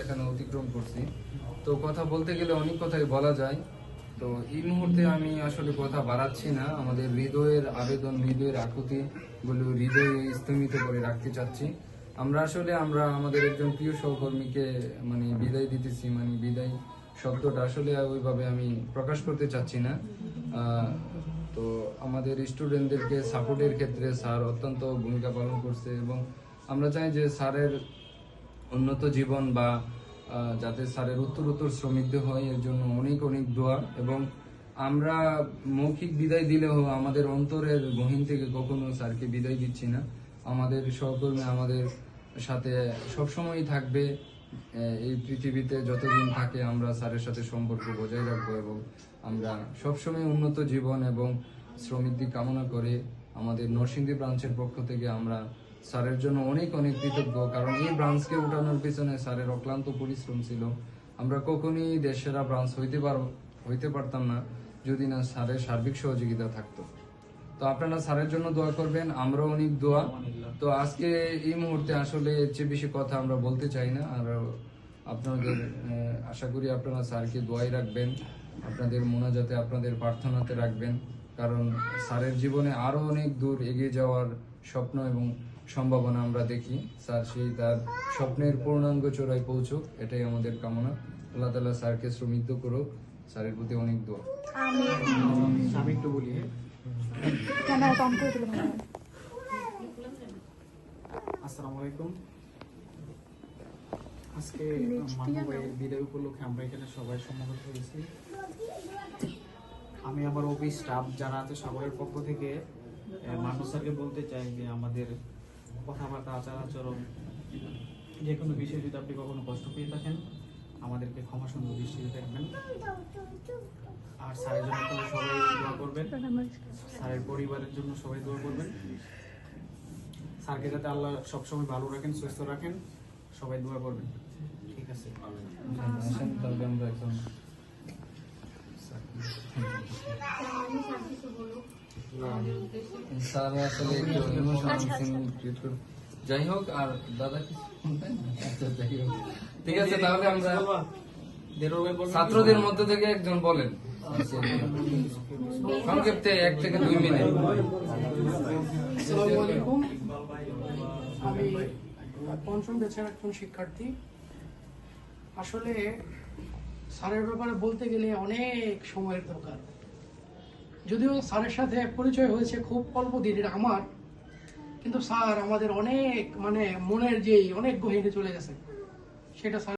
এখানে অতিক্রম করছি। তো কথা বলতে গেলে অনেক কথাই বলা যায়। তো এই মুহূর্তে আমি আসলে কথা বাড়াচ্ছি না। আমাদের হৃদয়ের আবেদন, হৃদয়ের আকুতি গুলো হৃদয়ে স্থিমিত করে রাখতে চাচ্ছি। আমরা আমাদের একজন প্রিয় সহকর্মীকে বিদায় দিতেছি। বিদায় শব্দটা আসলে ওইভাবে আমি প্রকাশ করতে চাচ্ছি না। তো আমাদের স্টুডেন্টদেরকে সাপোর্টের ক্ষেত্রে স্যার অত্যন্ত ভূমিকা পালন করছে এবং আমরা চাই যে স্যারের উন্নত জীবন বা যাতে স্যারের উত্তর সমৃদ্ধ হয় এর জন্য অনেক অনেক দোয়া। এবং আমরা মৌখিক বিদায় দিলেও আমাদের অন্তরের গহীন থেকে কখনো স্যারকে বিদায় দিচ্ছি না। আমাদের সহকর্মী আমাদের সাথে সবসময় থাকবে। এই পৃথিবীতে যতদিন থাকে আমরা স্যারের সাথে সম্পর্ক বজায় রাখবো এবং আমরা সবসময় উন্নত জীবন এবং সমৃদ্ধি কামনা করে আমাদের নরসিংদী ব্রাঞ্চের পক্ষ থেকে আমরা স্যারের জন্য অনেক অনেক কৃতজ্ঞ। কারণ এই ব্রাঞ্চকে উঠানোর পিছনে স্যারের অক্লান্ত পরিশ্রম ছিল। আমরা কখনই দেশসেরা ব্রাঞ্চ হইতে পারতাম না যদি না স্যারের সার্বিক সহযোগিতা থাকতো। তো আপনারা স্যারের জন্য দোয়া করবেন, আমরাও অনেক দোয়া। তো আজকে এই মুহূর্তে আসলে এর চেয়ে বেশি কথা আমরা বলতে চাই না। আর আপনাদের আশা করি আপনারা স্যারকে দোয়াই রাখবেন, আপনাদের মোনাজাতে আপনাদের প্রার্থনাতে রাখবেন। কারণ স্যারের জীবনে আরো অনেক দূর এগিয়ে যাওয়ার স্বপ্ন এবং সম্ভাবনা আমরা দেখি। স্যার সেই তার স্বপ্নের পূর্ণাঙ্গ চূড়ায় পৌঁছুক, এটাই আমাদের কামনা। আল্লাহ তাআলা স্যারকে সমৃদ্ধ করুক। স্যারের প্রতি অনেক দোয়া। আমি একটু বলি। আসসালামু আলাইকুম। আজকে মান্নু ভাইয়ের বিদায় উপলক্ষে আমরা এখানে সবাই সমবেত হয়েছি। আমি আমার অফিস স্টাফ যারা আছে সবার পক্ষ থেকে মান্নু স্যারকে বলতে চাই যে আমাদের কথাবার্তা, আচার আচরণ, যে কোনো বিষয়ে যদি আপনি কখনো কষ্ট পেয়ে থাকেন আমাদেরকে ক্ষমা সুন্দর দৃষ্টিতে দেখবেন। আর স্যারের জন্য সবাই দোয়া করবেন, স্যারের পরিবারের জন্য সবাই দোয়া করবেন। স্যারকে যাতে আল্লাহ সবসময় ভালো রাখেন, সুস্থ রাখেন, সবাই দোয়া করবেন। ঠিক আছে, তাহলে আমরা এখন স্যার আসলে একটু ইমোশনাল সিন ক্রিয়েট করে যাই হোক। আর দাদা কি আচ্ছা যাই হোক, ঠিক আছে। তাহলে আমরা ছাত্রদের মধ্যে থেকে একজন বলেন সংক্ষেপে 1 থেকে 2 মিনিট। আসসালামু আলাইকুম। আমি পঞ্চম ব্যাচের একজন শিক্ষার্থী। আসলে স্যারের ব্যাপারে বলতে গেলে অনেক সময়ের দরকার। যদিও স্যারের সাথে পরিচয় হয়েছে খুব অল্প দিনের আমার, কিন্তু স্যার আমাদের অনেক মনের যেই অনেক গহীনে চলে গেছে সেটা স্যার